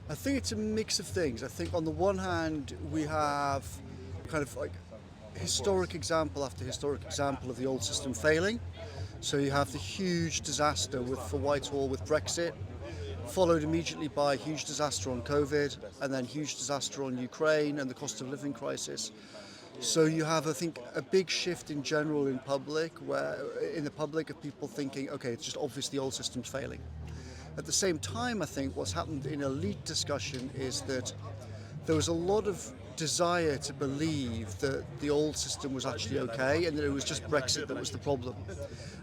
I think it's a mix of things. I think on the one hand, we have kind of like historic example after historic example of the old system failing. So you have the huge disaster for Whitehall with Brexit, followed immediately by a huge disaster on COVID, and then huge disaster on Ukraine and the cost of living crisis. So you have, I think, a big shift in general in the public of people thinking, okay, it's just obvious the old system's failing. At the same time, I think what's happened in elite discussion is that there was a lot of desire to believe that the old system was actually okay and that it was just Brexit that was the problem.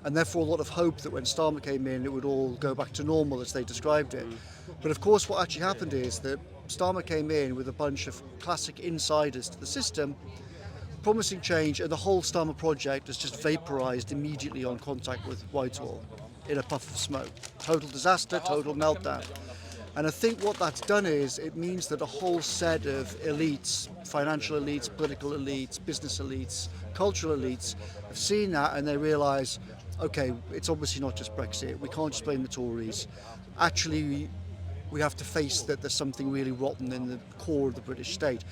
And therefore a lot of hope that when Starmer came in it would all go back to normal as they described it. But of course what actually happened is that Starmer came in with a bunch of classic insiders to the system, promising change, and the whole Starmer project has just vaporised immediately on contact with Whitehall in a puff of smoke. Total disaster, total meltdown. And I think what that's done is it means that a whole set of elites, financial elites, political elites, business elites, cultural elites, have seen that and they realise, okay, it's obviously not just Brexit. We can't just blame the Tories. Actually, we have to face that there's something really rotten in the core of the British state.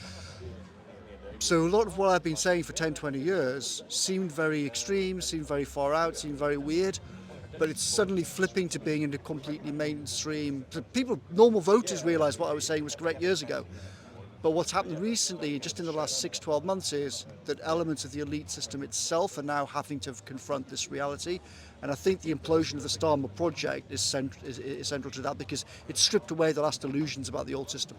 So a lot of what I've been saying for 10, 20 years seemed very extreme, seemed very far out, seemed very weird. But it's suddenly flipping to being in a completely mainstream. Normal voters realise what I was saying was correct years ago. But what's happened recently, just in the last 6, 12 months, is that elements of the elite system itself are now having to confront this reality. And I think the implosion of the Starmer project is central to that because it stripped away the last illusions about the old system.